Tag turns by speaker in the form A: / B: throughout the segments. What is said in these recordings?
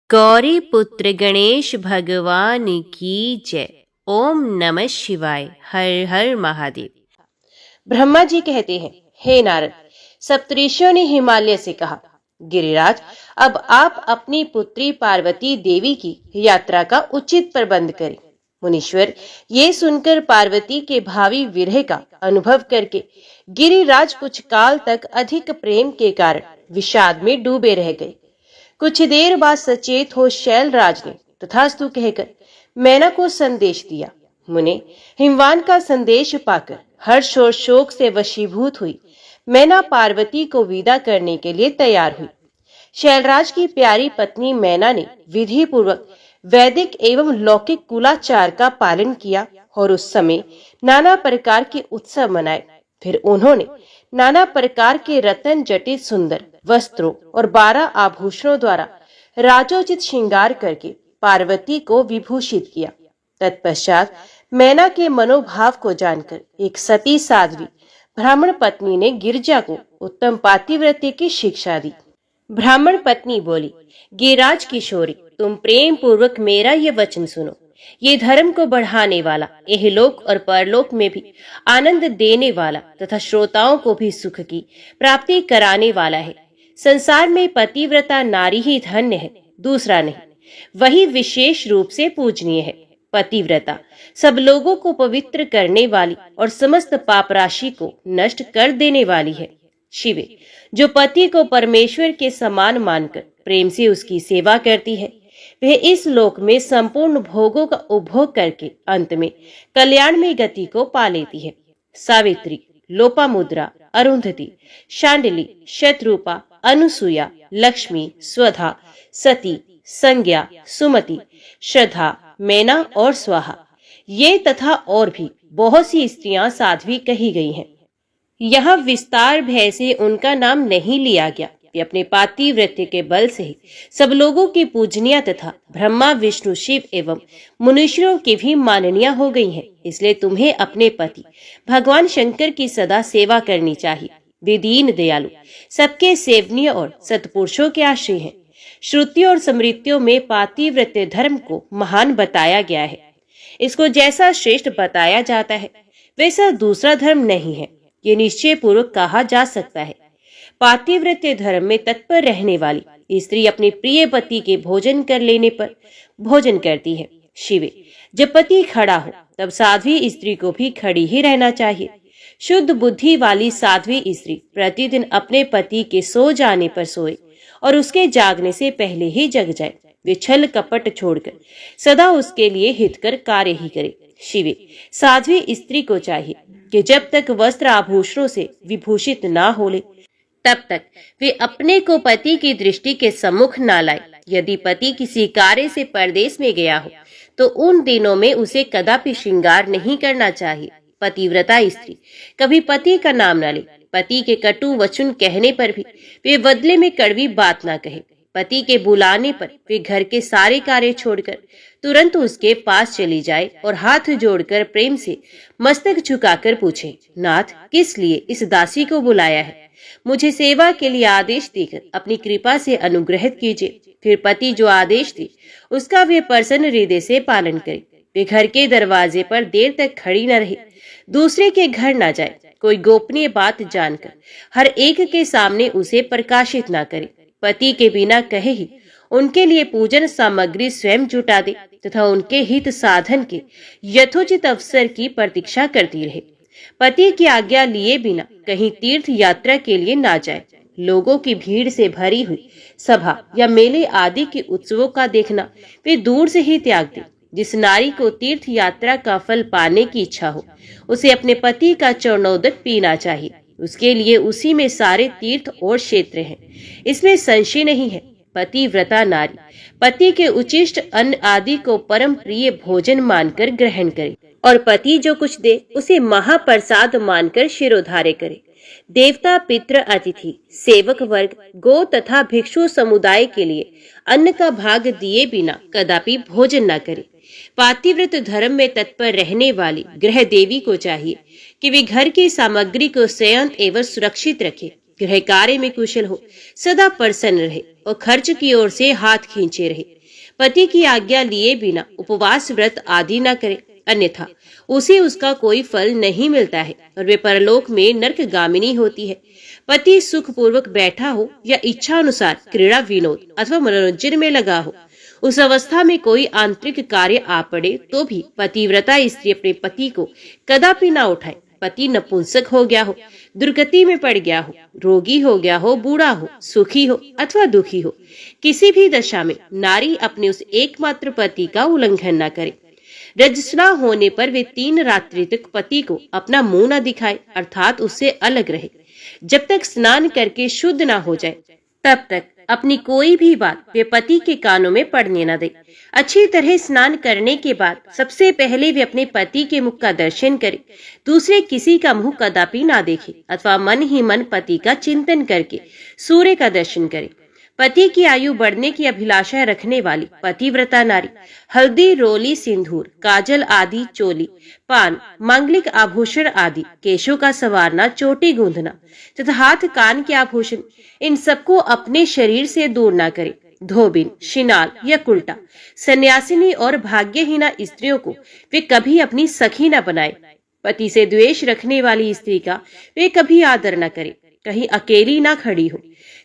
A: गौरी पुत्र गणेश भगवान की जय। ओम नमः शिवाय। हर हर महादेव।
B: ब्रह्मा जी कहते हैं, हे नारद, सप्तऋषियों ने हिमालय से कहा, गिरिराज, अब आप अपनी पुत्री पार्वती देवी की यात्रा का उचित प्रबंध करें। मुनीश्वर ये सुनकर पार्वती के भावी विरह का अनुभव करके गिरिराज कुछ काल तक अधिक प्रेम के कारण विषाद में डूबे रह गए। कुछ देर बाद सचेत हो शैलराज ने तथास्तु कहकर मैना को संदेश दिया। मुने हिमवान का संदेश पाकर हर्ष और शोक से वशीभूत हुई मैना पार्वती को विदा करने के लिए तैयार हुई। शैलराज की प्यारी पत्नी मैना ने विधि पूर्वक वैदिक एवं लौकिक कुलाचार का पालन किया और उस समय नाना प्रकार के उत्सव मनाए। फिर उन्होंने नाना प्रकार के रत्न जटित सुंदर वस्त्रों और 12 आभूषणों द्वारा राजोचित श्रृंगार करके पार्वती को विभूषित किया। तत्पश्चात मैना के मनोभाव को जानकर एक सती साध्वी ब्राह्मण पत्नी ने गिरजा को उत्तम पातिव्रत्य की शिक्षा दी। ब्राह्मण पत्नी बोली, गिरिराज किशोरी, तुम प्रेम पूर्वक मेरा ये वचन सुनो। ये धर्म को बढ़ाने वाला, इहलोक और परलोक में भी आनंद देने वाला तथा श्रोताओं को भी सुख की प्राप्ति कराने वाला है। संसार में पतिव्रता नारी ही धन्य है, दूसरा नहीं। वही विशेष रूप से पूजनीय है। पतिव्रता सब लोगों को पवित्र करने वाली और समस्त पाप राशि को नष्ट कर देने वाली है। शिवे, जो पति को परमेश्वर के समान मानकर प्रेम से उसकी सेवा करती है, वह इस लोक में संपूर्ण भोगों का उपभोग करके अंत में कल्याण में गति को पा लेती है। सावित्री, लोपामुद्रा, अरुंधति, शांडिली, शतरूपा, अनुसुया, लक्ष्मी, स्वधा, सती, संज्ञा, सुमति, श्रद्धा, मैना और स्वाहा, ये तथा और भी बहुत सी स्त्रियां साध्वी कही गई हैं। यहाँ विस्तार भय से उनका नाम नहीं लिया गया। वे अपने पातिव्रत्य के बल से ही सब लोगों की पूजनीय तथा ब्रह्मा विष्णु शिव एवं मुनीश्वरों की भी माननीय हो गई हैं। इसलिए तुम्हें अपने पति भगवान शंकर की सदा सेवा करनी चाहिए। वे दीन दयालु, सबके सेवनीय और सत्पुरुषों के आश्रय हैं। श्रुतियों और स्मृतियों में पातिव्रत्य धर्म को महान बताया गया है। इसको जैसा श्रेष्ठ बताया जाता है वैसा दूसरा धर्म नहीं है, ये निश्चय पूर्वक कहा जा सकता है। पातिव्रत्य धर्म में तत्पर रहने वाली स्त्री अपने प्रिय पति के भोजन कर लेने पर भोजन करती है। शिवे, जब पति खड़ा हो तब साध्वी स्त्री को भी खड़ी ही रहना चाहिए। शुद्ध बुद्धि वाली साध्वी स्त्री प्रतिदिन अपने पति के सो जाने पर सोए और उसके जागने से पहले ही जग जाए। वे छल कपट छोड़कर सदा उसके लिए हितकर कार्य ही करे। शिवे, साध्वी स्त्री को चाहिए कि जब तक वस्त्र आभूषणों से विभूषित ना हो ले तब तक वे अपने को पति की दृष्टि के सम्मुख ना लाए। यदि पति किसी कार्य से परदेश में गया हो तो उन दिनों में उसे कदापि श्रृंगार नहीं करना चाहिए। पतिव्रता स्त्री कभी पति का नाम न ले। पति के कटु वचन कहने पर भी वे बदले में कड़वी बात ना कहे। पति के बुलाने पर वे घर के सारे कार्य छोड़कर तुरंत उसके पास चली जाए और हाथ जोड़कर प्रेम से मस्तक झुकाकर पूछे, नाथ, किस लिए इस दासी को बुलाया है? मुझे सेवा के लिए आदेश देकर अपनी कृपा से अनुग्रहित कीजिए। फिर पति जो आदेश दे उसका वे प्रसन्न हृदय से पालन करे। वे घर के दरवाजे पर देर तक खड़ी न रहे, दूसरे के घर न जाए, कोई गोपनीय बात जानकर हर एक के सामने उसे प्रकाशित न करे। पति के बिना कहे ही उनके लिए पूजन सामग्री स्वयं जुटा दे तथा उनके हित साधन के यथोचित अवसर की प्रतीक्षा करती रहे। पति की आज्ञा लिए बिना कहीं तीर्थ यात्रा के लिए ना जाए। लोगों की भीड़ से भरी हुई सभा या मेले आदि के उत्सवों का देखना वे दूर से ही त्याग दे। जिस नारी को तीर्थ यात्रा का फल पाने की इच्छा हो उसे अपने पति का चरणोदक पीना चाहिए। उसके लिए उसी में सारे तीर्थ और क्षेत्र हैं, इसमें संशय नहीं है। पतिव्रता नारी पति के उचिष्ट अन्न आदि को परम प्रिय भोजन मानकर ग्रहण करे और पति जो कुछ दे उसे महाप्रसाद मानकर शिरोधार्य करे। देवता, पितृ, अतिथि, सेवक वर्ग, गो तथा भिक्षु समुदाय के लिए अन्न का भाग दिए बिना कदापि भोजन न करे। पातिव्रत धर्म में तत्पर रहने वाली गृह देवी को चाहिए कि वे घर की सामग्री को संयत एवं सुरक्षित रखे, गृह कार्य में कुशल हो, सदा प्रसन्न रहे और खर्च की ओर से हाथ खींचे रहे। पति की आज्ञा लिए बिना उपवास व्रत आदि न करे, अन्यथा उसे उसका कोई फल नहीं मिलता है और वे परलोक में नरकगामिनी होती है। पति सुख पूर्वक बैठा हो या इच्छा अनुसार क्रीड़ा विनोद अथवा मनोरंजन में लगा हो, उस अवस्था में कोई आंतरिक कार्य आ पड़े तो भी पतिव्रता स्त्री अपने पति को कदापि ना उठाए। पति नपुंसक हो गया हो, दुर्गति में पड़ गया हो, रोगी हो गया हो, बूढ़ा हो, सुखी हो अथवा दुखी हो, किसी भी दशा में नारी अपने उस एकमात्र पति का उल्लंघन न करे। रजस्वला होने पर वे 3 रात्रि तक पति को अपना मुंह न दिखाए, अर्थात उससे अलग रहे। जब तक स्नान करके शुद्ध ना हो जाए तब तक अपनी कोई भी बात वे पति के कानों में पड़ने न दे। अच्छी तरह स्नान करने के बाद सबसे पहले वे अपने पति के मुख का दर्शन करें, दूसरे किसी का मुंह कदापि ना देखे अथवा मन ही मन पति का चिंतन करके सूर्य का दर्शन करें। पति की आयु बढ़ने की अभिलाषा रखने वाली पतिव्रता नारी हल्दी, रोली, सिंदूर, काजल आदि, चोली, पान, मांगलिक आभूषण आदि, केशों का संवारना, चोटी गूंथना तथा हाथ कान के आभूषण, इन सबको अपने शरीर से दूर ना करे। धोबिन, शिनाल या कुल्टा, सन्यासिनी और भाग्यहीना स्त्रियों को वे कभी अपनी सखी न बनाए। पति से द्वेष रखने वाली स्त्री का वे कभी आदर न करे, कहीं अकेली ना खड़ी हो,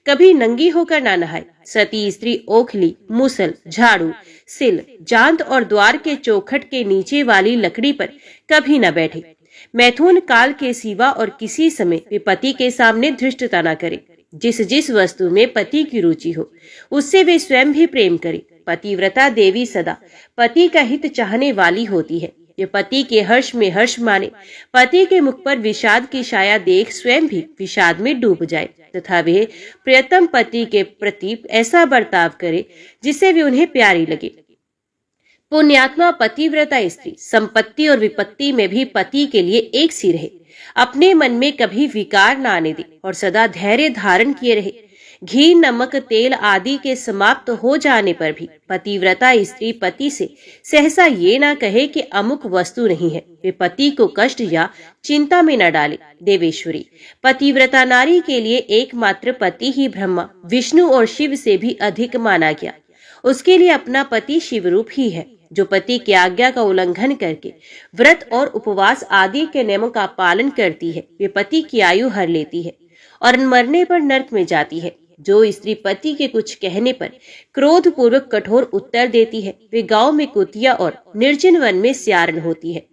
B: कभी नंगी होकर ना नहाए। सती स्त्री ओखली, मुसल, झाड़ू, सिल, जांत और द्वार के चौखट के नीचे वाली लकड़ी पर कभी न बैठे। मैथुन काल के सिवा और किसी समय वे पति के सामने धृष्टता न करे। जिस वस्तु में पति की रुचि हो उससे वे स्वयं भी प्रेम करे। पतिव्रता देवी सदा पति का हित चाहने वाली होती है। ये पति के हर्ष में हर्ष माने, पति के मुख पर विषाद की छाया देख स्वयं भी विषाद में डूब जाए तथा वे प्रियतम पति के प्रति ऐसा बर्ताव करे जिससे वे उन्हें प्यारी लगे। पुण्यात्मा पतिव्रता स्त्री संपत्ति और विपत्ति में भी पति के लिए एक सी रहे, अपने मन में कभी विकार न आने दे और सदा धैर्य धारण किए रहे। घी, नमक, तेल आदि के समाप्त हो जाने पर भी पतिव्रता स्त्री पति से सहसा ये ना कहे कि अमुक वस्तु नहीं है। वे पति को कष्ट या चिंता में न डाले। देवेश्वरी पतिव्रता नारी के लिए एकमात्र पति ही ब्रह्मा, विष्णु और शिव से भी अधिक माना गया। उसके लिए अपना पति शिवरूप ही है, जो पति की आज्ञा का उल्लंघन करके व्रत और उपवास आदि के नियमों का पालन करती है, वे पति की आयु हर लेती है और मरने पर नरक में जाती है। जो स्त्री पति के कुछ कहने पर क्रोध पूर्वक कठोर उत्तर देती है, वे गांव में कुतिया और निर्जन वन में स्यारण होती है।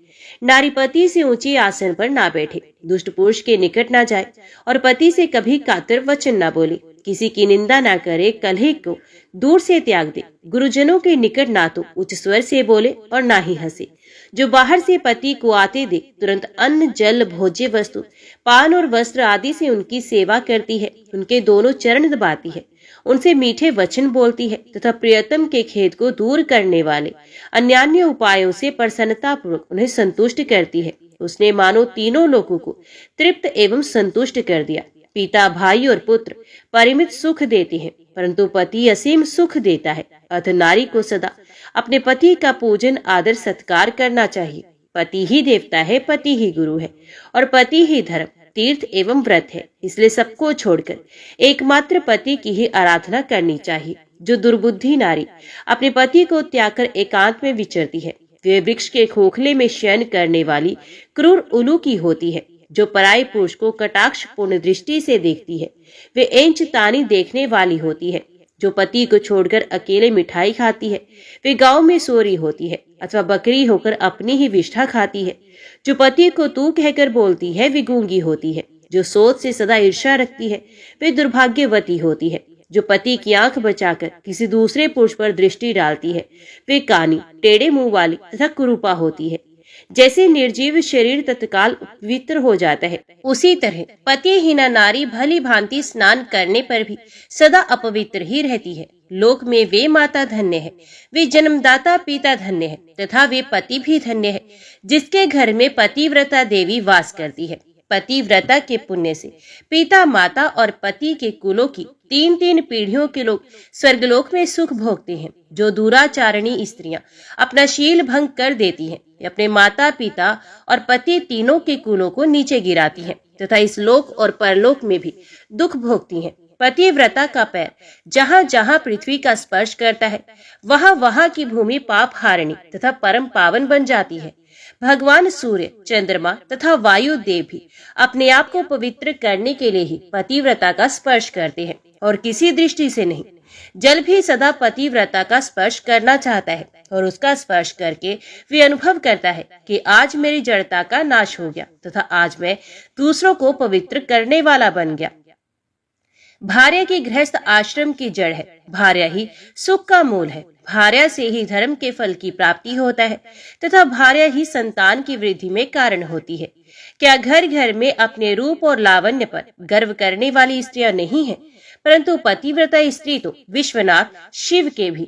B: नारी पति से ऊंचे आसन पर ना बैठे, दुष्ट पुरुष के निकट ना जाए और पति से कभी कातर वचन ना बोले, किसी की निंदा ना करे, कलह को दूर से त्याग दे, गुरुजनों के निकट ना तो उच्च स्वर से बोले और ना ही हंसे। जो बाहर से पति को आते दे तुरंत अन्न, जल, भोज्य वस्तु, पान और वस्त्र आदि से उनकी सेवा करती है, उनके दोनों चरण दबाती है, उनसे मीठे वचन बोलती है तथा प्रियतम के खेद को दूर करने वाले अन्यान्य उपायों से प्रसन्नता पूर्वक उन्हें संतुष्ट करती है। उसने मानो तीनों लोगों को तृप्त एवं संतुष्ट कर दिया। पिता, भाई और पुत्र परिमित सुख देते हैं, परंतु पति असीम सुख देता है। अतः नारी को सदा अपने पति का पूजन, आदर, सत्कार करना चाहिए। पति ही देवता है, पति ही गुरु है और पति ही धर्म, तीर्थ एवं व्रत है। इसलिए सबको छोड़कर एकमात्र पति की ही आराधना करनी चाहिए। जो दुर्बुद्धि नारी अपने पति को त्याग कर एकांत में विचरती है, वे वृक्ष के खोखले में शयन करने वाली क्रूर उल्लू की होती है। जो पराये पुरुष को कटाक्ष पूर्ण दृष्टि से देखती है, वे एंच तानी देखने वाली होती है। जो पति को छोड़कर अकेले मिठाई खाती है, वे गांव में सोरी होती है अथवा बकरी होकर अपनी ही विष्ठा खाती है। जो पति को तू कहकर बोलती है, वे गूंगी होती है। जो सोच से सदा ईर्ष्या रखती है, वे दुर्भाग्यवती होती है। जो पति की आंख बचाकर किसी दूसरे पुरुष पर दृष्टि डालती है, वे कानी, टेढ़े मुंह वाली तथा कुरूपा होती है। जैसे निर्जीव शरीर तत्काल पवित्र हो जाता है, उसी तरह पतिहीना नारी भली भांति स्नान करने पर भी सदा अपवित्र ही रहती है। लोक में वे माता धन्य है, वे जन्मदाता पिता धन्य है तथा वे पति भी धन्य है, जिसके घर में पतिव्रता देवी वास करती है। पतिव्रता के पुण्य से पिता, माता और पति के कुलों की 3-3 पीढ़ियों के लोग स्वर्गलोक में सुख भोगते हैं। जो दुराचारणी स्त्रियां अपना शील भंग कर देती हैं, अपने माता, पिता और पति तीनों के कुलों को नीचे गिराती हैं तथा इस लोक और परलोक में भी दुख भोगती हैं। पतिव्रता का पैर जहां जहां पृथ्वी का स्पर्श करता है वहां वहां की भूमि पाप हारिणी तथा परम पावन बन जाती है। भगवान सूर्य, चंद्रमा तथा वायु देव भी अपने आप को पवित्र करने के लिए ही पतिव्रता का स्पर्श करते हैं और किसी दृष्टि से नहीं। जल भी सदा पतिव्रता का स्पर्श करना चाहता है और उसका स्पर्श करके वे अनुभव करता है कि आज मेरी जड़ता का नाश हो गया तथा आज मैं दूसरों को पवित्र करने वाला बन गया। भार्या की गृहस्थ आश्रम की जड़ है, भार्या ही सुख का मूल है। भार्या से ही धर्म के फल की प्राप्ति होता है तथा भार्या ही संतान की वृद्धि में कारण होती है। क्या घर घर में अपने रूप और लावण्य पर गर्व करने वाली स्त्रियां नहीं है? परंतु पतिव्रता स्त्री तो विश्वनाथ शिव के भी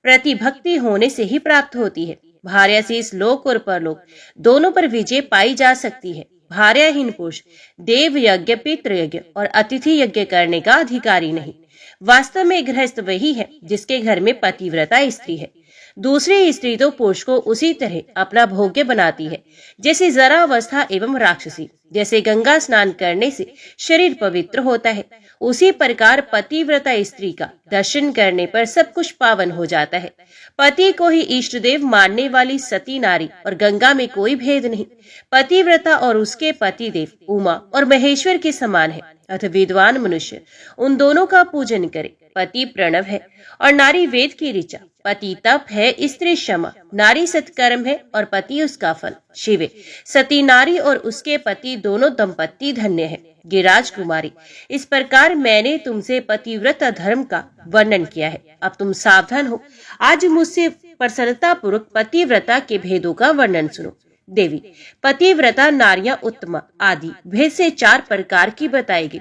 B: प्रति भक्ति होने से ही प्राप्त होती है। भार्या से इस लोक और परलोक दोनों पर विजय पाई जा सकती है। भार्याहीन पुरुष देव यज्ञ, पितृ यज्ञ और अतिथि यज्ञ करने का अधिकारी नहीं। वास्तव में गृहस्थ वही है जिसके घर में पतिव्रता स्त्री है। दूसरी स्त्री तो पुरुष को उसी तरह अपना भोग्य बनाती है जैसे जरावस्था एवं राक्षसी। जैसे गंगा स्नान करने से शरीर पवित्र होता है, उसी प्रकार पतिव्रता स्त्री का दर्शन करने पर सब कुछ पावन हो जाता है। पति को ही इष्ट देव मानने वाली सती नारी और गंगा में कोई भेद नहीं। पतिव्रता और उसके पति देव उमा और महेश्वर के समान है। अतः विद्वान मनुष्य उन दोनों का पूजन करे। पति प्रणव है और नारी वेद की ऋचा। पति तप है, स्त्री क्षमा, नारी सत्कर्म है और पति उसका फल शिव। सती नारी और उसके पति दोनों दंपत्ति धन्य है। गिरिराज कुमारी, इस प्रकार मैंने तुमसे पतिव्रता धर्म का वर्णन किया है। अब तुम सावधान हो। आज मुझसे प्रसन्नता पूर्वक पतिव्रता के भेदों का वर्णन सुनो। देवी, पतिव्रता नारियां उत्तमा आदि भेद से 4 प्रकार की बताई गई,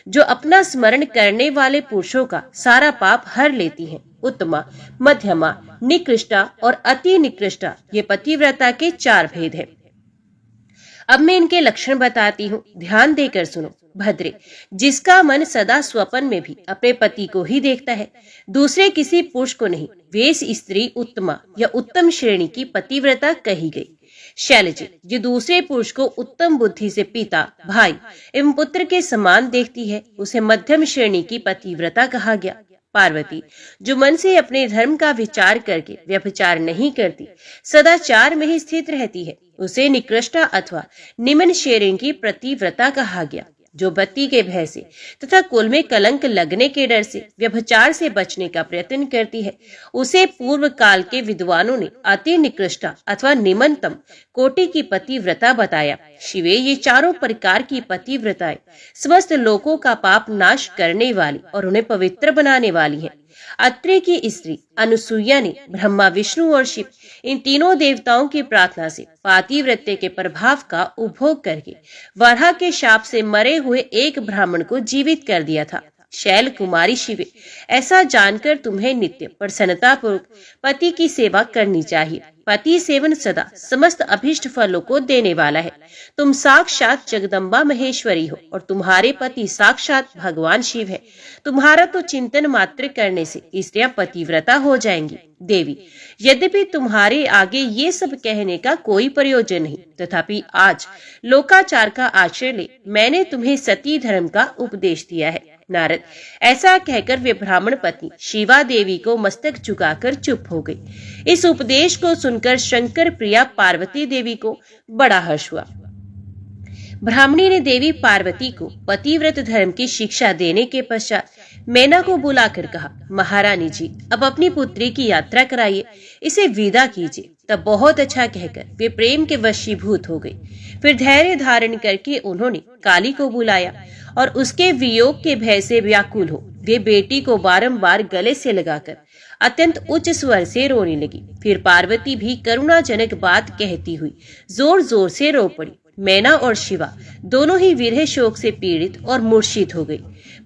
B: जो अपना स्मरण करने वाले पुरुषों का सारा पाप हर लेती हैं। उत्तमा, मध्यमा, निकृष्टा और अति निकृष्टा, ये पतिव्रता के 4 भेद हैं। अब मैं इनके लक्षण बताती हूँ, ध्यान देकर सुनो। भद्रे, जिसका मन सदा स्वप्न में भी अपने पति को ही देखता है, दूसरे किसी पुरुष को नहीं, वे स्त्री उत्तमा या उत्तम श्रेणी की पतिव्रता कही गई। शैलजी, जो दूसरे पुरुष को उत्तम बुद्धि से पिता, भाई एवं पुत्र के समान देखती है, उसे मध्यम श्रेणी की पतिव्रता कहा गया। पार्वती, जो मन से अपने धर्म का विचार करके व्यभिचार नहीं करती, सदाचार में ही स्थित रहती है, उसे निकृष्टा अथवा निम्न श्रेणी की पतिव्रता कहा गया। जो पति के भय से तथा कुल में कलंक लगने के डर से व्यभिचार से बचने का प्रयत्न करती है, उसे पूर्व काल के विद्वानों ने अति निकृष्टा अथवा निम्नतम कोटि की पतिव्रता बताया। शिवे, ये 4 प्रकार की पतिव्रताएं समस्त लोगों का पाप नाश करने वाली और उन्हें पवित्र बनाने वाली है। अत्रि की स्त्री अनुसुईया ने ब्रह्मा, विष्णु और शिव इन तीनों देवताओं की प्रार्थना से पातिव्रत्य के प्रभाव का उपभोग करके वराह के शाप से मरे हुए एक ब्राह्मण को जीवित कर दिया था। शैल कुमारी शिवे, ऐसा जानकर तुम्हें नित्य प्रसन्नता पूर्वक पति की सेवा करनी चाहिए। पति सेवन सदा समस्त अभिष्ट फलों को देने वाला है। तुम साक्षात जगदम्बा महेश्वरी हो और तुम्हारे पति साक्षात भगवान शिव है। तुम्हारा तो चिंतन मात्र करने से स्त्रियां पतिव्रता हो जाएंगी। देवी, यद्यपि तुम्हारे आगे ये सब कहने का कोई प्रयोजन नहीं, तथापि आज लोकाचार का आश्रय ले मैंने तुम्हें सती धर्म का उपदेश दिया है। नारद, ऐसा कहकर वे ब्राह्मण पत्नी शिवा देवी को मस्तक झुकाकर चुप हो गई। इस उपदेश को सुनकर शंकर प्रिया पार्वती देवी को बड़ा हर्ष हुआ। ब्राह्मणी ने देवी पार्वती को पतिव्रत धर्म की शिक्षा देने के पश्चात मैना को बुलाकर कहा, महारानी जी, अब अपनी पुत्री की यात्रा कराइए, इसे विदा कीजिए। तब बहुत अच्छा कहकर वे प्रेम के वशीभूत हो गई। फिर धैर्य धारण करके उन्होंने काली को बुलाया और उसके वियोग के भय से व्याकुल हो वे बेटी को बारंबार गले से लगाकर अत्यंत उच्च स्वर से रोने लगी। फिर पार्वती भी करुणाजनक बात कहती हुई जोर जोर से रो पड़ी। मैना और शिवा दोनों ही विरह शोक से पीड़ित और मूर्छित हो गई।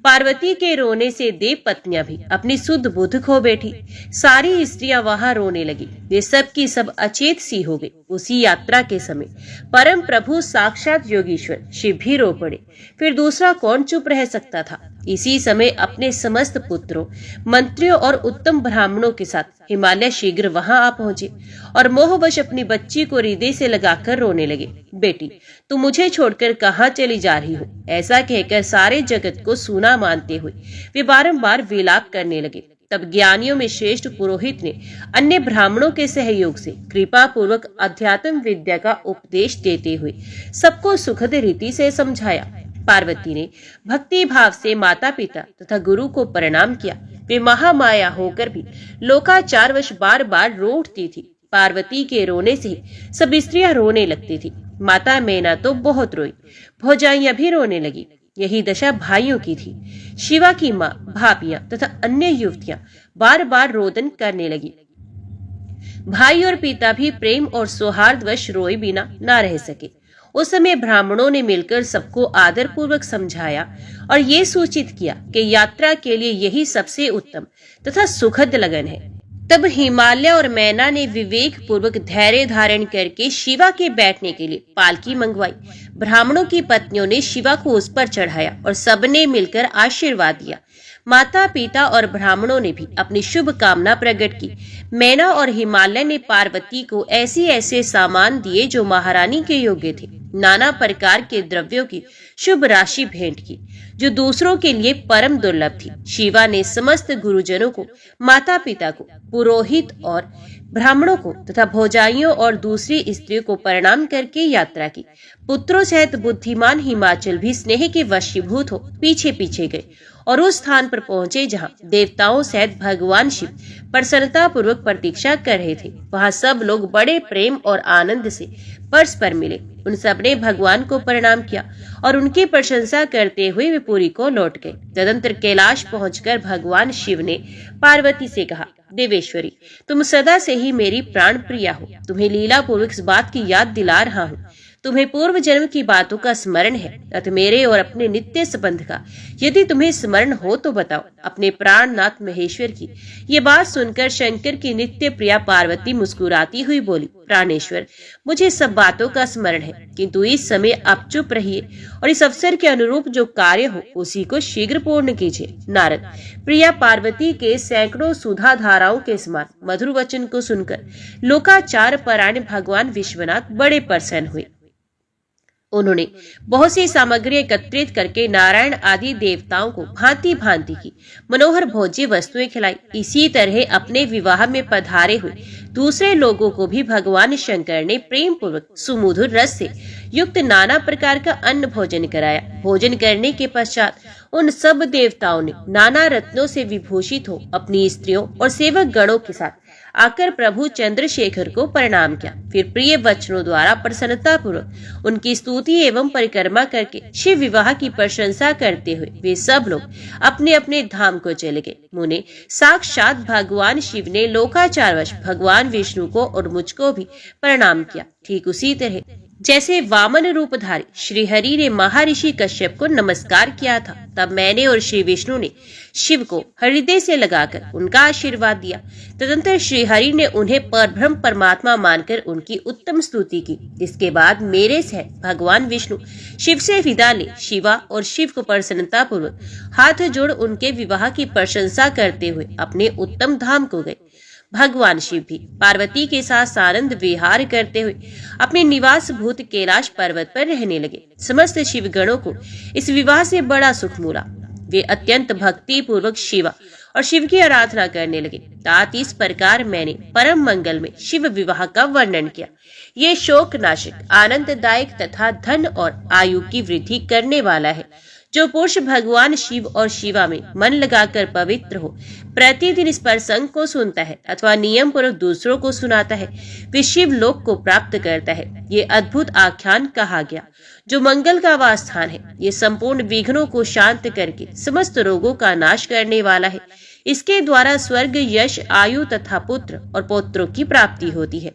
B: पार्वती के रोने से देव पत्नियां भी अपनी शुद्ध बुद्ध खो बैठी। सारी स्त्रियां वहां रोने लगी। वे सब की सब अचेत सी हो गई। उसी यात्रा के समय परम प्रभु साक्षात योगीश्वर शिव भी रो पड़े। फिर दूसरा कौन चुप रह सकता था। इसी समय अपने समस्त पुत्रों, मंत्रियों और उत्तम ब्राह्मणों के साथ हिमालय शीघ्र वहां आ पहुंचे और मोहवश अपनी बच्ची को हृदय से लगाकर रोने लगे। बेटी, तुम मुझे छोड़कर कहाँ चली जा रही हो? ऐसा कहकर सारे जगत को सूना मानते हुए वे बारंबार विलाप करने लगे। तब ज्ञानियों में श्रेष्ठ पुरोहित ने अन्य ब्राह्मणों के सहयोग से कृपा पूर्वक अध्यात्म विद्या का उपदेश देते हुए सबको सुखद रीति से समझाया। पार्वती ने भक्ति भाव से माता पिता तथा गुरु को प्रणाम किया। वे महामाया होकर भी लोकाचारवश बार बार रो उठती थी। पार्वती के रोने से सब स्त्रियां रोने लगती थी। माता मैना तो बहुत रोई, भौजाइयां भी रोने लगी। यही दशा भाइयों की थी। शिवा की माँ, भाभियां तथा अन्य युवतियां बार बार रोदन करने लगी। भाई और पिता भी प्रेम और सौहार्दवश रोए बिना न रह सके। उस समय ब्राह्मणों ने मिलकर सबको आदर पूर्वक समझाया और ये सूचित किया कि यात्रा के लिए यही सबसे उत्तम तथा सुखद लगन है। तब हिमालय और मैना ने विवेक पूर्वक धैर्य धारण करके शिवा के बैठने के लिए पालकी मंगवाई। ब्राह्मणों की पत्नियों ने शिवा को उस पर चढ़ाया और सबने मिलकर आशीर्वाद दिया। माता पिता और ब्राह्मणों ने भी अपनी शुभ कामना प्रकट की। मैना और हिमालय ने पार्वती को ऐसे ऐसे सामान दिए जो महारानी के योग्य थे। नाना प्रकार के द्रव्यों की शुभ राशि भेंट की जो दूसरों के लिए परम दुर्लभ थी। शिवा ने समस्त गुरुजनों को, माता पिता को, पुरोहित और ब्राह्मणों को तथा भौजाइयों और दूसरी स्त्रियों को प्रणाम करके यात्रा की। पुत्रों सहित बुद्धिमान हिमाचल भी स्नेह के वशीभूत हो पीछे पीछे गए और उस स्थान पर पहुंचे जहां देवताओं सहित भगवान शिव प्रसन्नता पूर्वक प्रतीक्षा कर रहे थे। वहां सब लोग बड़े प्रेम और आनंद से परस्पर मिले। उन सब ने भगवान को प्रणाम किया और उनकी प्रशंसा करते हुए वे पुरी को लौट गए। तदंतर कैलाश पहुंचकर भगवान शिव ने पार्वती से कहा, देवेश्वरी, तुम सदा से ही मेरी प्राण प्रिया हो। तुम्हें लीला पूर्वक इस बात की याद दिला रहा हूँ। तुम्हें पूर्व जन्म की बातों का स्मरण है अतः मेरे और अपने नित्य संबंध का यदि तुम्हें स्मरण हो तो बताओ। अपने प्राणनाथ महेश्वर की ये बात सुनकर शंकर की नित्य प्रिया पार्वती मुस्कुराती हुई बोली, प्राणेश्वर, मुझे सब बातों का स्मरण है, किंतु इस समय आप चुप रहिए और इस अवसर के अनुरूप जो कार्य हो उसी को शीघ्र पूर्ण कीजिए। नारद, प्रिया पार्वती के सैकड़ों सुधा धाराओं के समान मधुर वचन को सुनकर लोकाचार परायण भगवान विश्वनाथ बड़े प्रसन्न हुए। उन्होंने बहुत सी सामग्री एकत्रित करके नारायण आदि देवताओं को भांति भांति की मनोहर भोज्य वस्तुएं खिलाई। इसी तरह अपने विवाह में पधारे हुए दूसरे लोगों को भी भगवान शंकर ने प्रेम पूर्वक सुमधुर रस से युक्त नाना प्रकार का अन्न भोजन कराया। भोजन करने के पश्चात उन सब देवताओं ने नाना रत्नों से विभूषित हो अपनी स्त्रियों और सेवक गणों के साथ आकर प्रभु चंद्रशेखर को प्रणाम किया। फिर प्रिय वचनों द्वारा प्रसन्नता पूर्वक उनकी स्तुति एवं परिक्रमा करके शिव विवाह की प्रशंसा करते हुए वे सब लोग अपने अपने धाम को चले गए। मुने, साक्षात भगवान शिव ने लोकाचारवश भगवान विष्णु को और मुझको भी प्रणाम किया। ठीक उसी तरह जैसे वामन रूपधारी श्री हरि ने महर्षि कश्यप को नमस्कार किया था, तब मैंने और श्री विष्णु ने शिव को हृदय से लगाकर उनका आशीर्वाद दिया। तदंतर श्री हरि ने उन्हें परब्रह्म परमात्मा मानकर उनकी उत्तम स्तुति की। इसके बाद मेरे सहित भगवान विष्णु शिव से विदा ले शिवा और शिव को प्रसन्नता पूर्वक हाथ जोड़ उनके विवाह की प्रशंसा करते हुए अपने उत्तम धाम को गए। भगवान शिव भी पार्वती के साथ सानंद विहार करते हुए अपने निवास भूत कैलाश पर्वत पर रहने लगे। समस्त शिव गणों को इस विवाह से बड़ा सुख मिला। वे अत्यंत भक्ति पूर्वक शिवा और शिव की आराधना करने लगे। तात इस प्रकार मैंने परम मंगल में शिव विवाह का वर्णन किया। ये शोक नाशक, आनंददायक तथा धन और आयु की वृद्धि करने वाला है। जो पुरुष भगवान शिव और शिवा में मन लगाकर पवित्र हो, प्रतिदिन इस प्रसंग को सुनता है अथवा नियम पूर्वक दूसरों को सुनाता है, वे शिव लोक को प्राप्त करता है। ये अद्भुत आख्यान कहा गया जो मंगल का वासस्थान है। ये संपूर्ण विघ्नों को शांत करके समस्त रोगों का नाश करने वाला है। इसके द्वारा स्वर्ग, यश, आयु तथा पुत्र और पौत्रों की प्राप्ति होती है।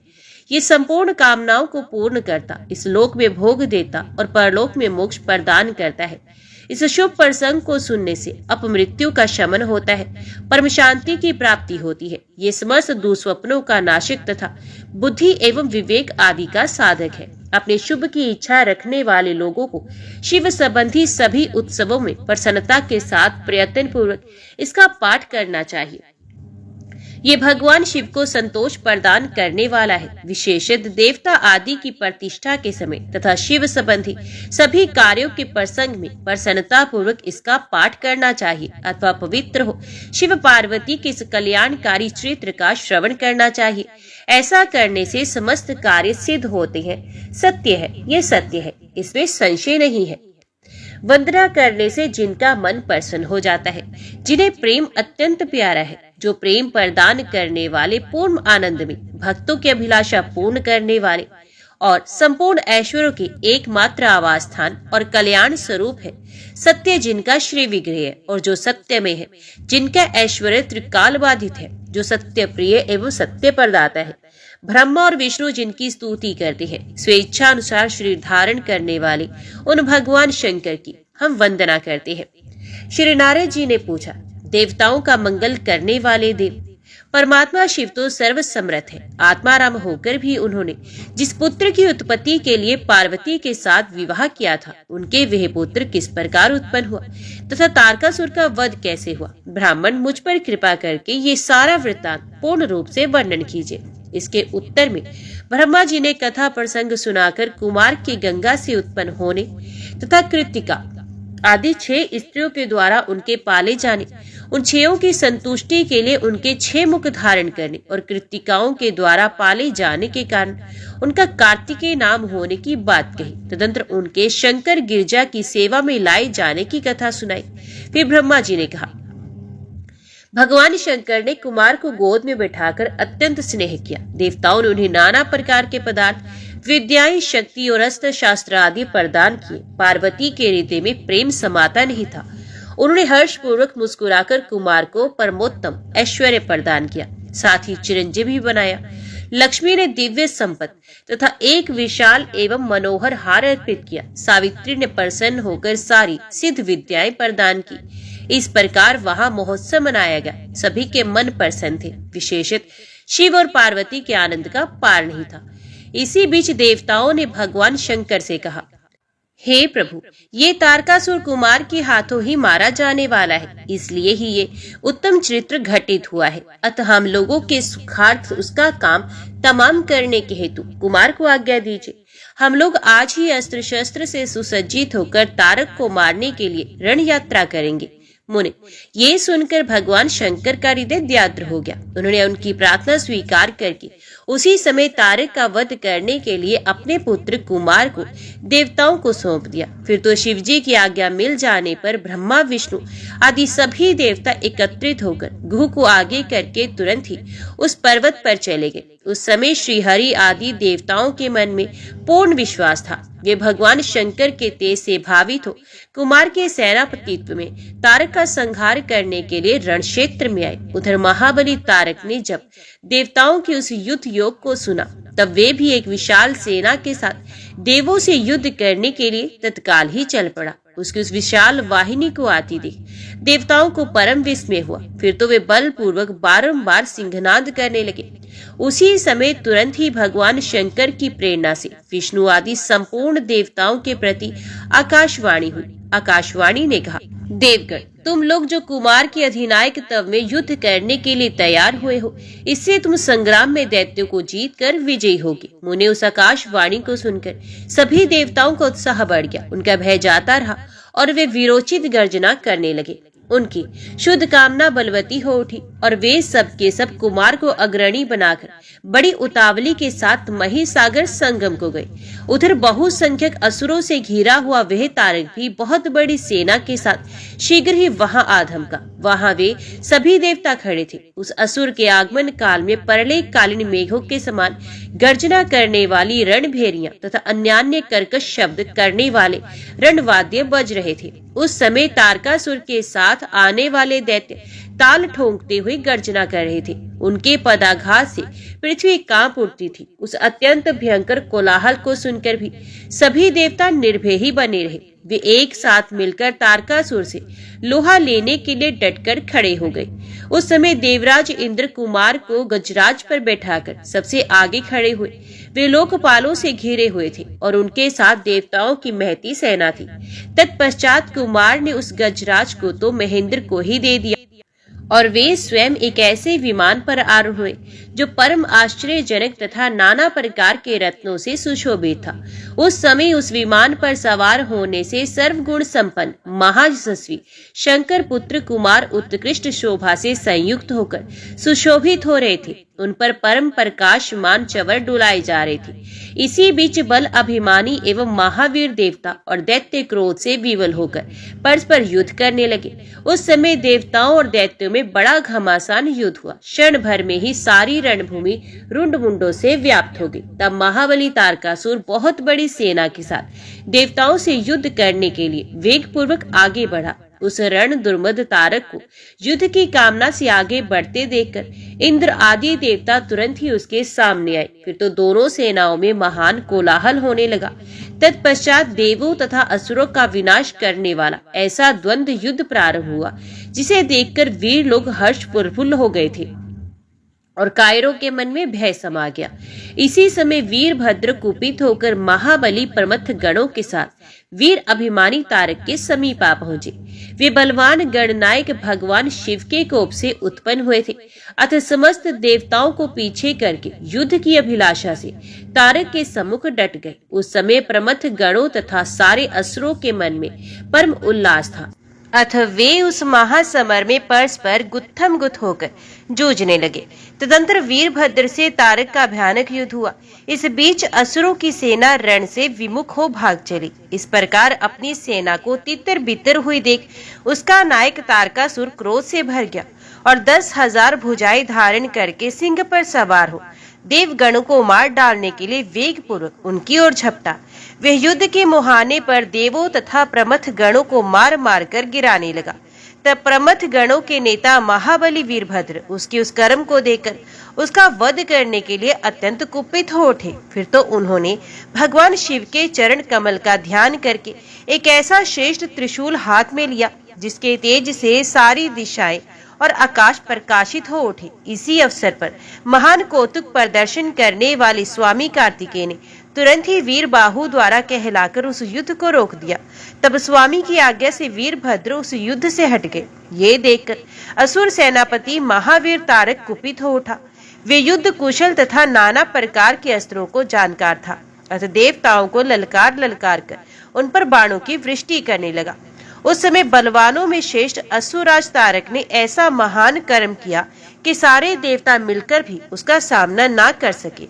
B: ये संपूर्ण कामनाओं को पूर्ण करता, इस लोक में भोग देता और परलोक में मोक्ष प्रदान करता है। इस शुभ प्रसंग को सुनने से अपमृत्यु का शमन होता है, परम शांति की प्राप्ति होती है। ये समस्त दुस्वप्नों का नाशक तथा बुद्धि एवं विवेक आदि का साधक है। अपने शुभ की इच्छा रखने वाले लोगों को शिव संबंधी सभी उत्सवों में प्रसन्नता के साथ प्रयत्न पूर्वक इसका पाठ करना चाहिए। ये भगवान शिव को संतोष प्रदान करने वाला है। विशेषत देवता आदि की प्रतिष्ठा के समय तथा शिव संबंधी सभी कार्यों के प्रसंग में प्रसन्नता पूर्वक इसका पाठ करना चाहिए अथवा पवित्र हो शिव पार्वती के इस कल्याणकारी चरित्र का श्रवण करना चाहिए। ऐसा करने से समस्त कार्य सिद्ध होते हैं। सत्य है, ये सत्य है, इसमें संशय नहीं है। वंदना करने से जिनका मन प्रसन्न हो जाता है, जिन्हें प्रेम अत्यंत प्यारा है, जो प्रेम प्रदान करने वाले पूर्ण आनंद में भक्तों की अभिलाषा पूर्ण करने वाले और संपूर्ण ऐश्वर्यों के एकमात्र आवास स्थान और कल्याण स्वरूप है। सत्य जिनका श्री विग्रह है और जो सत्य में है, जिनका ऐश्वर्य त्रिकाल बाधित है, जो सत्य प्रिय एवं सत्य प्रदाता है। ब्रह्मा और विष्णु जिनकी स्तुति करते हैं, स्वेच्छा अनुसार शरीर धारण करने वाले उन भगवान शंकर की हम वंदना करते हैं। श्री नारद जी ने पूछा, देवताओं का मंगल करने वाले देव परमात्मा शिव तो सर्व समर्थ है। आत्माराम होकर भी उन्होंने जिस पुत्र की उत्पत्ति के लिए पार्वती के साथ विवाह किया था, उनके वह पुत्र किस प्रकार उत्पन्न हुआ तथा तारकासुर का वध कैसे हुआ, ब्राह्मण मुझ पर कृपा करके ये सारा वृत्तांत पूर्ण रूप से वर्णन कीजिए। इसके उत्तर में ब्रह्मा जी ने कथा प्रसंग सुनाकर कुमार के गंगा से उत्पन्न होने तथा कृतिका आदि 6 स्त्रियों के द्वारा उनके पाले जाने, उन 6 की संतुष्टि के लिए उनके 6 मुख धारण करने और कृतिकाओं के द्वारा पाले जाने के कारण उनका कार्तिकेय नाम होने की बात कही। तदंतर उनके शंकर गिरजा की सेवा में लाए जाने की कथा सुनाई। फिर ब्रह्मा जी ने कहा, भगवान शंकर ने कुमार को गोद में बैठाकर अत्यंत स्नेह किया। देवताओं ने उन्हें नाना प्रकार के पदार्थ, विद्याएं, शक्ति और अस्त्र शस्त्र आदि प्रदान किए। पार्वती के हृदय में प्रेम समाता नहीं था। उन्होंने हर्ष पूर्वक मुस्कुराकर कुमार को परमोत्तम ऐश्वर्य प्रदान किया, साथ ही चिरंजीवी बनाया। लक्ष्मी ने दिव्य संपत्ति तथा एक विशाल एवं मनोहर हार अर्पित किया। सावित्री ने प्रसन्न होकर सारी सिद्ध विद्याएं प्रदान की। इस प्रकार वहां महोत्सव मनाया गया। सभी के मन प्रसन्न थे। विशेषत शिव और पार्वती के आनंद का पार नहीं था। इसी बीच देवताओं ने भगवान शंकर से कहा, हे प्रभु, ये तारकासुर कुमार के हाथों ही मारा जाने वाला है, इसलिए ही ये उत्तम चरित्र घटित हुआ है। अतः हम लोगों के सुखार्थ उसका काम तमाम करने के हेतु कुमार को आज्ञा दीजिए। हम लोग आज ही अस्त्र शस्त्र से सुसज्जित होकर तारक को मारने के लिए रण यात्रा करेंगे। मुने, ये सुनकर भगवान शंकर का हृदय व्याद्र हो गया। उन्होंने उनकी प्रार्थना स्वीकार करके उसी समय तारक का वध करने के लिए अपने पुत्र कुमार को देवताओं को सौंप दिया। फिर तो शिवजी की आज्ञा मिल जाने पर ब्रह्मा, विष्णु आदि सभी देवता एकत्रित होकर गुह को आगे करके तुरंत ही उस पर्वत पर चले गए। उस समय श्री हरि आदि देवताओं के मन में पूर्ण विश्वास था। वे भगवान शंकर के तेज से भावित हो कुमार के सेनापतित्व में तारक का संहार करने के लिए रण क्षेत्र में आए। उधर महाबली तारक ने जब देवताओं के उस युद्ध योग को सुना, तब वे भी एक विशाल सेना के साथ देवों से युद्ध करने के लिए तत्काल ही चल पड़ा। उसकी उस विशाल वाहिनी को आती देख देवताओं को परम विस्मय हुआ। फिर तो वे बलपूर्वक बारंबार सिंहनाद करने लगे। उसी समय तुरंत ही भगवान शंकर की प्रेरणा से विष्णु आदि संपूर्ण देवताओं के प्रति आकाशवाणी हुई। आकाशवाणी ने कहा, देवगण, तुम लोग जो कुमार के अधिनायक तव में युद्ध करने के लिए तैयार हुए हो, इससे तुम संग्राम में दैत्यों को जीत कर विजयी होगे। मुने उस आकाशवाणी को सुनकर सभी देवताओं का उत्साह बढ़ गया। उनका भय जाता रहा और वे वीरोचित गर्जना करने लगे। उनकी शुद्ध कामना बलवती हो उठी और वे सब के सब कुमार को अग्रणी बनाकर बड़ी उतावली के साथ महिसागर संगम को गए। उधर बहुसंख्यक असुरों से घिरा हुआ वह तारक भी बहुत बड़ी सेना के साथ शीघ्र ही वहां आ धमका। वहां वे सभी देवता खड़े थे। उस असुर के आगमन काल में प्रलय कालीन मेघों के समान गर्जना करने वाली रणभेरियां तथा अन्यान्य कर्कश शब्द करने वाले रणवाद्य बज रहे थे। उस समय तारकासुर के साथ आने वाले दैत्य ताल ठोंकते हुए गर्जना कर रहे थे। उनके पदाघात से पृथ्वी कांप उठती थी। उस अत्यंत भयंकर कोलाहल को सुनकर भी सभी देवता निर्भय ही बने रहे। वे एक साथ मिलकर तारकासुर से लोहा लेने के लिए डटकर खड़े हो गए। उस समय देवराज इंद्र कुमार को गजराज पर बैठाकर सबसे आगे खड़े हुए। वे लोकपालों से घिरे हुए थे और उनके साथ देवताओं की महती सेना थी। तत्पश्चात कुमार ने उस गजराज को तो महेंद्र को ही दे दिया और वे स्वयं एक ऐसे विमान पर आरूढ़ हुए जो परम आश्चर्यजनक तथा नाना प्रकार के रत्नों से सुशोभित था। उस समय उस विमान पर सवार होने से सर्वगुण संपन्न महायशस्वी शंकर पुत्र कुमार उत्कृष्ट शोभा से संयुक्त होकर सुशोभित हो रहे थे। उन पर परम प्रकाशमान चवर डुलाए जा रहे थे। इसी बीच बल अभिमानी एवं महावीर देवता और दैत्य क्रोध से विवल होकर परस्पर युद्ध करने लगे। उस समय देवताओं और दैत्यों में बड़ा घमासान युद्ध हुआ। क्षण भर में ही सारी रणभूमि रुंड मुंडों से व्याप्त हो गई। तब महाबली तारकासुर बहुत बड़ी सेना के साथ देवताओं से युद्ध करने के लिए वेग पूर्वक आगे बढ़ा। उस रण दुर्मद तारक को युद्ध की कामना से आगे बढ़ते देखकर इंद्र आदि देवता तुरंत ही उसके सामने आए। फिर तो दोनों सेनाओं में महान कोलाहल होने लगा। तत्पश्चात देवों तथा असुरों का विनाश करने वाला ऐसा द्वंद्व युद्ध प्रारंभ हुआ जिसे देखकर वीर लोग हर्ष प्रफुल्ल हो गए थे और कायरों के मन में भय समा गया। इसी समय वीरभद्र कुपित होकर महाबली प्रमथ गणों के साथ वीर अभिमानी तारक के समीप आ पहुंचे। वे बलवान गणनायक भगवान शिव के कोप से उत्पन्न हुए थे। अतः समस्त देवताओं को पीछे करके युद्ध की अभिलाषा से तारक के सम्मुख डट गए। उस समय प्रमथ गणों तथा सारे असुरों के मन में परम उल्लास था। अतः वे उस महासमर में परस्पर गुत्थम गुत्थ होकर जूझने लगे। तदंतर वीरभद्र से तारक का भयानक युद्ध हुआ। इस बीच असुरों की सेना रण से विमुख हो भाग चली। इस प्रकार अपनी सेना को तितर बितर हुई देख उसका नायक तारकासुर क्रोध से भर गया और 10,000 भुजाएं धारण करके सिंह पर सवार हो देवगणों को मार डालने के लिए वेग पूर्वक उनकी ओर झपटा। वे युद्ध के मुहाने पर देवों तथा प्रमथ गणों को मार मार कर गिराने लगा। तब प्रमथ गणों के नेता महाबली वीरभद्र उसकी उस कर्म को देखकर उसका वध करने के लिए अत्यंत कुपित हो उठे। फिर तो उन्होंने भगवान शिव के चरण कमल का ध्यान करके एक ऐसा श्रेष्ठ त्रिशूल हाथ में लिया जिसके तेज से सारी दिशाएं और आकाश प्रकाशित हो उठे। इसी अवसर पर महान कौतुक प्रदर्शन करने वाले स्वामी कार्तिकेय ने तुरंत ही वीर बाहु द्वारा कहलाकर उस युद्ध को रोक दिया। तब स्वामी की आज्ञा से वीरभद्र उस युद्ध से हट गए। ये देखकर असुर सेनापति महावीर तारक कुपित हो उठा। वे युद्ध कुशल तथा नाना प्रकार के अस्त्रों को जानकार था। अतः देवताओं को ललकार ललकार कर उन पर बाणों की वृष्टि करने लगा। उस समय बलवानों में श्रेष्ठ असुराज तारक ने ऐसा महान कर्म किया कि सारे देवता मिलकर भी उसका सामना ना कर सके।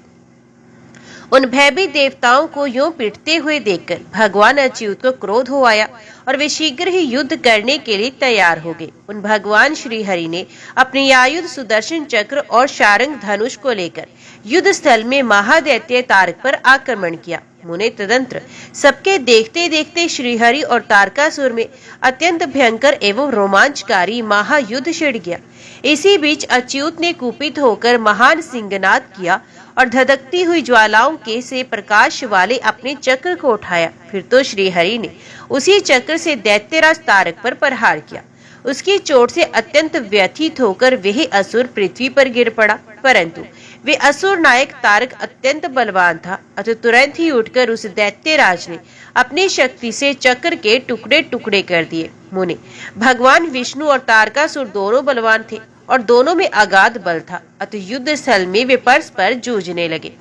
B: उन भयभीत देवताओं को यूं पिटते हुए देखकर भगवान अच्युत को क्रोध हो आया और वे शीघ्र ही युद्ध करने के लिए तैयार हो गए। उन भगवान श्री हरि ने अपने आयुध सुदर्शन चक्र और शारंग धनुष को लेकर युद्ध स्थल में महादैत्य तारक पर आक्रमण किया। मुने तदंतर सबके देखते देखते श्रीहरि और तारकासुर में अत्यंत भयंकर एवं रोमांचकारी महायुद्ध छिड़ गया। इसी बीच अच्युत ने कुपित होकर महान सिंहनाद किया और धधकती हुई ज्वालाओं के से प्रकाश वाले अपने चक्र को उठाया। फिर तो श्रीहरि ने उसी चक्र से दैत्यराज तारक पर प्रहार किया। उसकी चोट से अत्यंत व्यथित होकर वह असुर पृथ्वी पर गिर पड़ा, परंतु वे असुर नायक तारक अत्यंत बलवान था। अतः तुरंत ही उठकर उस दैत्यराज ने अपनी शक्ति से चक्र के टुकड़े टुकड़े कर दिए। मुने भगवान विष्णु और तारकासुर दोनों बलवान थे और दोनों में अगाध बल था। अतः युद्ध स्थल में वे परस्पर जूझने लगे।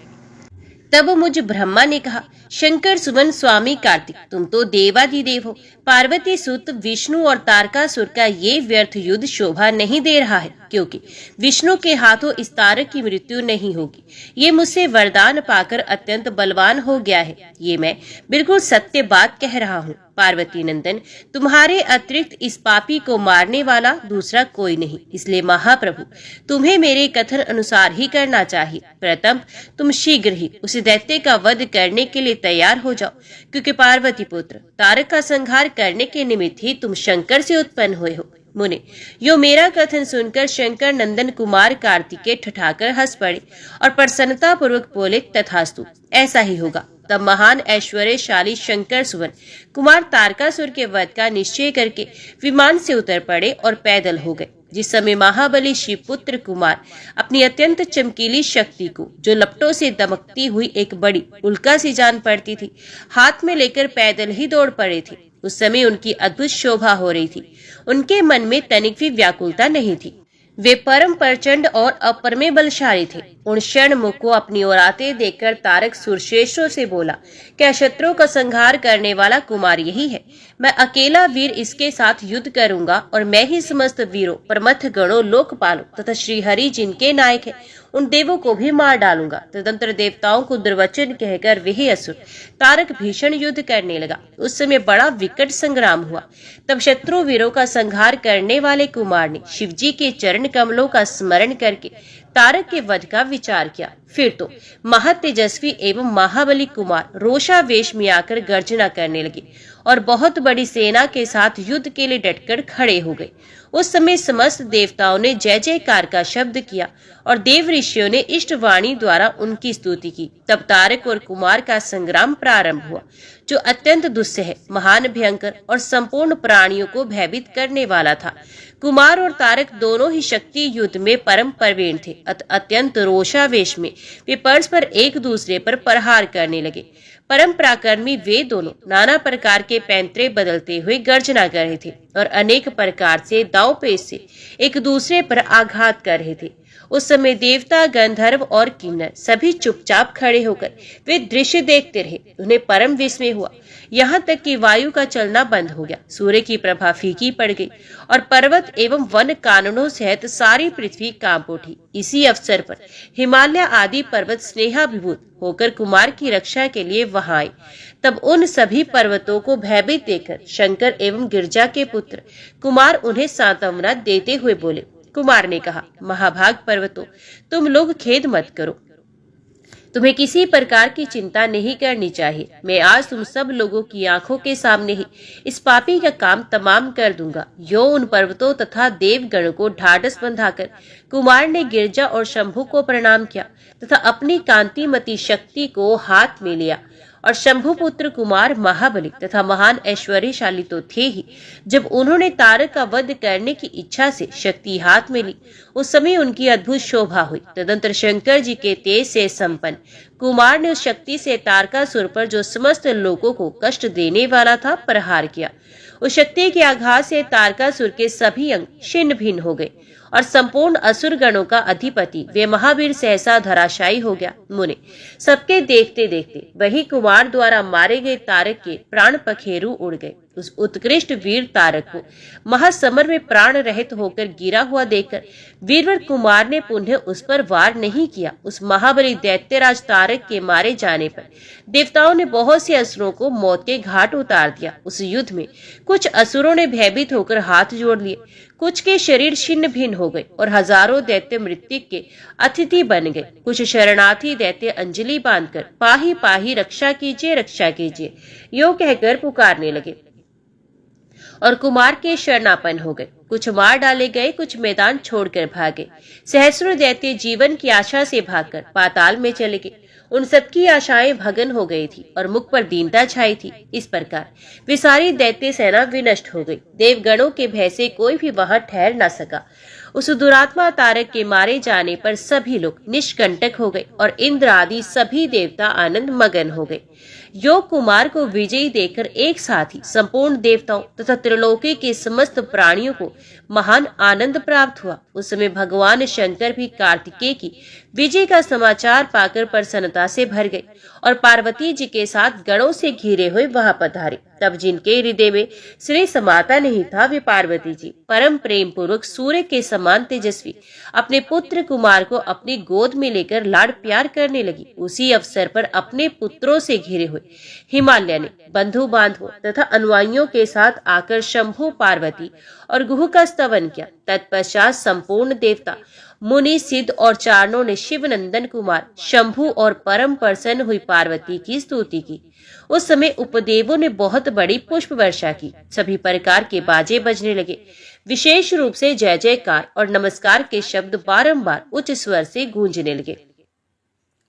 B: तब मुझ ब्रह्मा ने कहा, शंकर सुमन स्वामी कार्तिक, तुम तो देवाधिदेव हो। पार्वती सुत विष्णु और तारकासुर का ये व्यर्थ युद्ध शोभा नहीं दे रहा है, क्योंकि विष्णु के हाथों इस तारक की मृत्यु नहीं होगी। ये मुझसे वरदान पाकर अत्यंत बलवान हो गया है। ये मैं बिल्कुल सत्य बात कह रहा हूँ। पार्वती नंदन, तुम्हारे अतिरिक्त इस पापी को मारने वाला दूसरा कोई नहीं। इसलिए महाप्रभु, तुम्हें मेरे कथन अनुसार ही करना चाहिए। प्रथम तुम शीघ्र ही उस दैत्य का वध करने के लिए तैयार हो जाओ, क्योंकि पार्वती पुत्र तारक का संहार करने के निमित्त ही तुम शंकर से उत्पन्न हुए हो। मुने, यो मेरा कथन सुनकर शंकर नंदन कुमार कार्तिकेय ठठाकर हंस पड़े और प्रसन्नता पूर्वक बोले, तथास्तु, ऐसा ही होगा। तब महान ऐश्वर्यशाली शंकर सुवन कुमार तारकासुर के वध का निश्चय करके विमान से उतर पड़े और पैदल हो गए। जिस समय महाबली शिवपुत्र कुमार अपनी अत्यंत चमकीली शक्ति को, जो लपटों से दमकती हुई एक बड़ी उल्का सी जान पड़ती थी, हाथ में लेकर पैदल ही दौड़ पड़े थे, उस समय उनकी अद्भुत शोभा हो रही थी। उनके मन में तनिक भी व्याकुलता नहीं थी। वे परम प्रचंड और अपरमे बलशाली थे। उन षणमुख को अपनी ओर आते देखकर तारक सुरश्रेष्ठों से बोला, क्या शत्रुओं का संहार करने वाला कुमार यही है? मैं अकेला वीर इसके साथ युद्ध करूंगा और मैं ही समस्त वीरों, प्रमथ गणों, लोकपालों तथा श्रीहरि जिनके नायक है, उन देवों को भी मार डालूंगा। तदंतर देवताओं को दुर्वचन कहकर वही असुर तारक भीषण युद्ध करने लगा। उस समय बड़ा विकट संग्राम हुआ। तब शत्रु वीरों का संहार करने वाले कुमार ने शिवजी के चरण कमलों का स्मरण करके तारक के वध का विचार किया। फिर तो महातेजस्वी एवं महाबली कुमार रोषावेश में आकर गर्जना करने लगे और बहुत बड़ी सेना के साथ युद्ध के लिए डटकर खड़े हो गए। उस समय समस्त देवताओं ने जय जयकार का शब्द किया और देव ऋषियों ने इष्टवाणी द्वारा उनकी स्तुति की। तब तारक और कुमार का संग्राम प्रारंभ हुआ, जो अत्यंत दुस्सह, महान, भयंकर और संपूर्ण प्राणियों को भयभीत करने वाला था। कुमार और तारक दोनों ही शक्ति युद्ध में परम प्रवीण थे। अत्यंत रोषावेश में वे परस्पर एक दूसरे पर प्रहार करने लगे। परम पराक्रमी वे दोनों नाना प्रकार के पैंतरे बदलते हुए गर्जना कर रहे थे और अनेक प्रकार से दाव पेच से एक दूसरे पर आघात कर रहे थे। उस समय देवता, गंधर्व और किन्नर सभी चुपचाप खड़े होकर वे दृश्य देखते रहे। उन्हें परम विस्मय हुआ, यहाँ तक कि वायु का चलना बंद हो गया, सूर्य की प्रभा फीकी पड़ गई और पर्वत एवं वन काननों सहित सारी पृथ्वी कांप उठी। इसी अवसर पर हिमालय आदि पर्वत स्नेहाभिभूत होकर कुमार की रक्षा के लिए वहां आए। तब उन सभी पर्वतों को भयभीत देखकर शंकर एवं गिरजा के पुत्र कुमार उन्हें सांत्वना देते हुए बोले। कुमार ने कहा, महाभाग पर्वतों, तुम लोग खेद मत करो, तुम्हें किसी प्रकार की चिंता नहीं करनी चाहिए। मैं आज तुम सब लोगों की आंखों के सामने ही इस पापी का काम तमाम कर दूंगा। यो उन पर्वतों तथा देवगण को ढाढ़स बंधाकर कुमार ने गिरजा और शंभु को प्रणाम किया तथा अपनी कांतिमती शक्ति को हाथ में लिया। और शंभु पुत्र कुमार महाबली तथा महान ऐश्वर्यशाली तो थे ही। जब उन्होंने तारक का वध करने की इच्छा से शक्ति हाथ में ली, उस समय उनकी अद्भुत शोभा हुई। तदंतर शंकर जी के तेज से संपन्न कुमार ने उस शक्ति से तारकासुर पर, जो समस्त लोगों को कष्ट देने वाला था, प्रहार किया। उस शक्ति के आघात से तारकासुर के सभी अंग छिन्न भिन्न हो गए और संपूर्ण असुर गणों का अधिपति वे महावीर सहसा धराशायी हो गया। मुने, सबके देखते देखते वही कुमार द्वारा मारे गए तारक के प्राण पखेरु उड़ गए। उस उत्कृष्ट वीर तारक को महासमर में प्राण रहित होकर गिरा हुआ देखकर वीरवर कुमार ने पुनः उस पर वार नहीं किया। उस महाबली दैत्यराज तारक के मारे जाने पर देवताओं ने बहुत से असुरों को मौत के घाट उतार दिया। उस युद्ध में कुछ असुरों ने भयभीत होकर हाथ जोड़ लिए, कुछ के शरीर छिन्न भिन्न हो गए और हजारों दैत्य मृत्यु के अतिथि बन गए। कुछ शरणार्थी दैत्य अंजलि बांधकर पाही पाही रक्षा कीजिए यो कहकर पुकारने लगे और कुमार के शरणापन्न हो गए। कुछ मार डाले गए, कुछ मैदान छोड़कर भागे। सहस्रों दैत्य जीवन की आशा से भागकर पाताल में चले गए। उन सबकी आशाएं भगन हो गई थी और मुख पर दीनता छाई थी। इस प्रकार वे सारी दैत्य सेना विनष्ट हो गई। देवगणों के भय से कोई भी वहां ठहर न सका। उस दुरात्मा तारक के मारे जाने पर सभी लोग निष्कंटक हो गए और इंद्र आदि सभी देवता आनंद मगन हो गए। योग कुमार को विजयी देखकर एक साथ ही संपूर्ण देवताओं तथा त्रिलोकी के समस्त प्राणियों को महान आनंद प्राप्त हुआ। उस समय भगवान शंकर भी कार्तिकेय की विजय का समाचार पाकर प्रसन्नता से भर गए और पार्वती जी के साथ गणों से घिरे हुए वहां पधारे। तब जिनके हृदय में स्नेह समाता नहीं था, वे पार्वती जी परम प्रेम पूर्वक सूर्य के समान तेजस्वी अपने पुत्र कुमार को अपनी गोद में लेकर लाड़ प्यार करने लगी। उसी अवसर पर अपने पुत्रों से घिरे हुए हिमालय ने बंधु बांधवों तथा अनुयायियों के साथ आकर शंभु, पार्वती और गुह का स्तवन किया। तत्पश्चात संपूर्ण देवता मुनि सिद्ध और चारणों ने शिव नंदन कुमार शंभु और परम प्रसन्न हुई पार्वती की स्तुति की। उस समय उपदेवों ने बहुत बड़ी पुष्प वर्षा की। सभी प्रकार के बाजे बजने लगे। विशेष रूप से जय जयकार और नमस्कार के शब्द बारंबार उच्च स्वर से गूंजने लगे।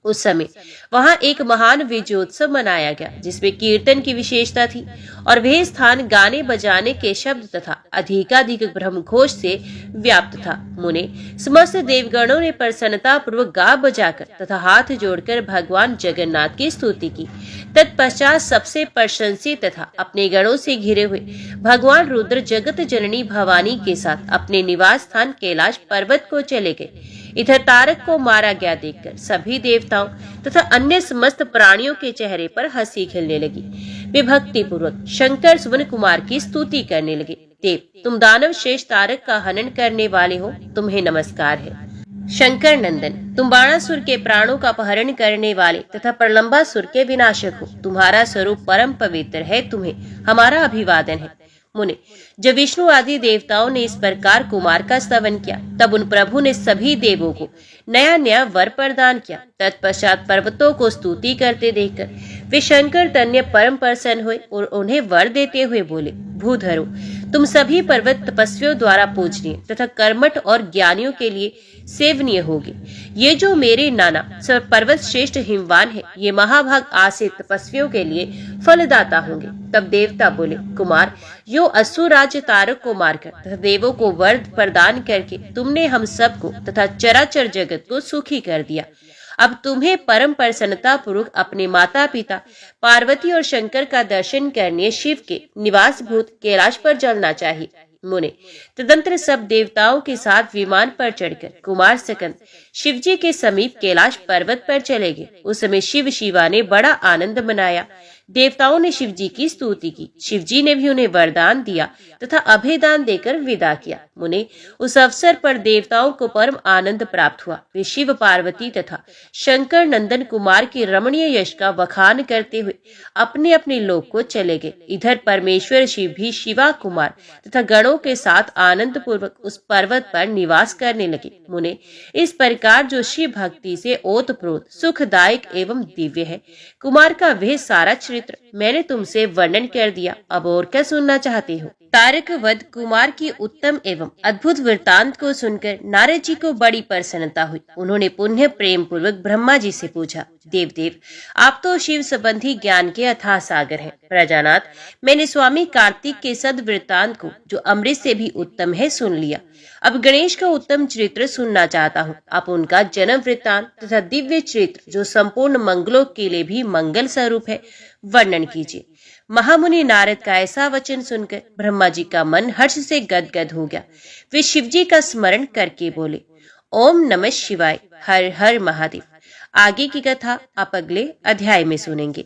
B: उस समय वहां एक महान विजयोत्सव मनाया गया, जिसमें कीर्तन की विशेषता थी और वह स्थान गाने बजाने के शब्द तथा अधिकाधिक ब्रह्मघोष से व्याप्त था। मुने समस्त देवगणों ने प्रसन्नता पूर्वक गा बजाकर तथा हाथ जोड़कर भगवान जगन्नाथ की स्तुति की। तत्पश्चात सबसे प्रशंसित तथा अपने गणों से घिरे हुए भगवान रुद्र जगत जननी भवानी के साथ अपने निवास स्थान कैलाश पर्वत को चले गए। इधर तारक को मारा गया देखकर सभी देवताओं तथा अन्य समस्त प्राणियों के चेहरे पर हंसी खिलने लगी। वे भक्ति पूर्वक शंकर सुवन कुमार की स्तुति करने लगे। देव, तुम दानव शेष तारक का हनन करने वाले हो, तुम्हें नमस्कार है। शंकर नंदन, तुम बाणासुर के प्राणों का अपहरण करने वाले तथा प्रलंबासुर के विनाशक हो। तुम्हारा स्वरूप परम पवित्र है, तुम्हें हमारा अभिवादन है। मुने, जब विष्णु आदि देवताओं ने इस प्रकार कुमार का स्तवन किया, तब उन प्रभु ने सभी देवों को नया नया वर प्रदान किया। तत्पश्चात पर्वतों को स्तुति करते देखकर वे शंकर तन्य परम प्रसन्न हुए और उन्हें वर देते हुए बोले, भूधरो, तुम सभी पर्वत तपस्वियों द्वारा पूजनीय तथा कर्मठ और ज्ञानियों के लिए सेवनीय होगे। ये जो मेरे नाना पर्वत श्रेष्ठ हिमवान है, ये महाभाग आसे तपस्वियों के लिए फलदाता होंगे। तब देवता बोले, कुमार, यो असुर राज्य तारक को मारकर तथा देवों को वर प्रदान करके तुमने हम सबको तथा चराचर जगत को सुखी कर दिया। अब तुम्हें परम प्रसन्नता पूर्वक अपने माता पिता पार्वती और शंकर का दर्शन करने शिव के निवास भूत कैलाश पर चलना चाहिए। मुने, तदंतर सब देवताओं के साथ विमान पर चढ़कर कुमार सकंद शिव जी के समीप कैलाश पर्वत पर चले गए। उस समय शिव शिवा ने बड़ा आनंद मनाया। देवताओं ने शिव जी की स्तुति की। शिव जी ने भी उन्हें वरदान दिया तथा अभयदान देकर विदा किया। मुने, उस अवसर पर देवताओं को परम आनंद प्राप्त हुआ। वे शिव पार्वती तथा शंकर नंदन कुमार के रमणीय यश का बखान करते हुए अपने अपने लोक को चले गए। इधर परमेश्वर शिव भी शिवा कुमार तथा गणों के साथ आनंद पूर्वक उस पर्वत पर निवास करने लगे। मुने, इस प्रकार जो शिव भक्ति से ओतप्रोत सुखदायक एवं दिव्य है, कुमार का वह सारा चरित्र मैंने तुमसे वर्णन कर दिया। अब और क्या सुनना चाहते हो? तारक वध कुमार की उत्तम एवं अद्भुत वृतांत को सुनकर नारद जी को बड़ी प्रसन्नता हुई। उन्होंने पुनः प्रेम पूर्वक ब्रह्मा जी से पूछा, देव, आप तो शिव संबंधी ज्ञान के अथाह सागर हैं। प्रजानाथ, मैंने स्वामी कार्तिक के सद वृतांत को, जो अमृत से भी उत्तम है, सुन लिया। अब गणेश का उत्तम चरित्र सुनना चाहता हूँ। आप उनका जन्म वृतांत तथा दिव्य चरित्र, जो संपूर्ण मंगलों के लिए भी मंगल स्वरूप है, वर्णन कीजिए। महामुनि नारद का ऐसा वचन सुनकर ब्रह्मा जी का मन हर्ष से गदगद हो गया। वे शिव जी का स्मरण करके बोले, ओम नमः शिवाय, हर हर महादेव। आगे की कथा आप अगले अध्याय में सुनेंगे।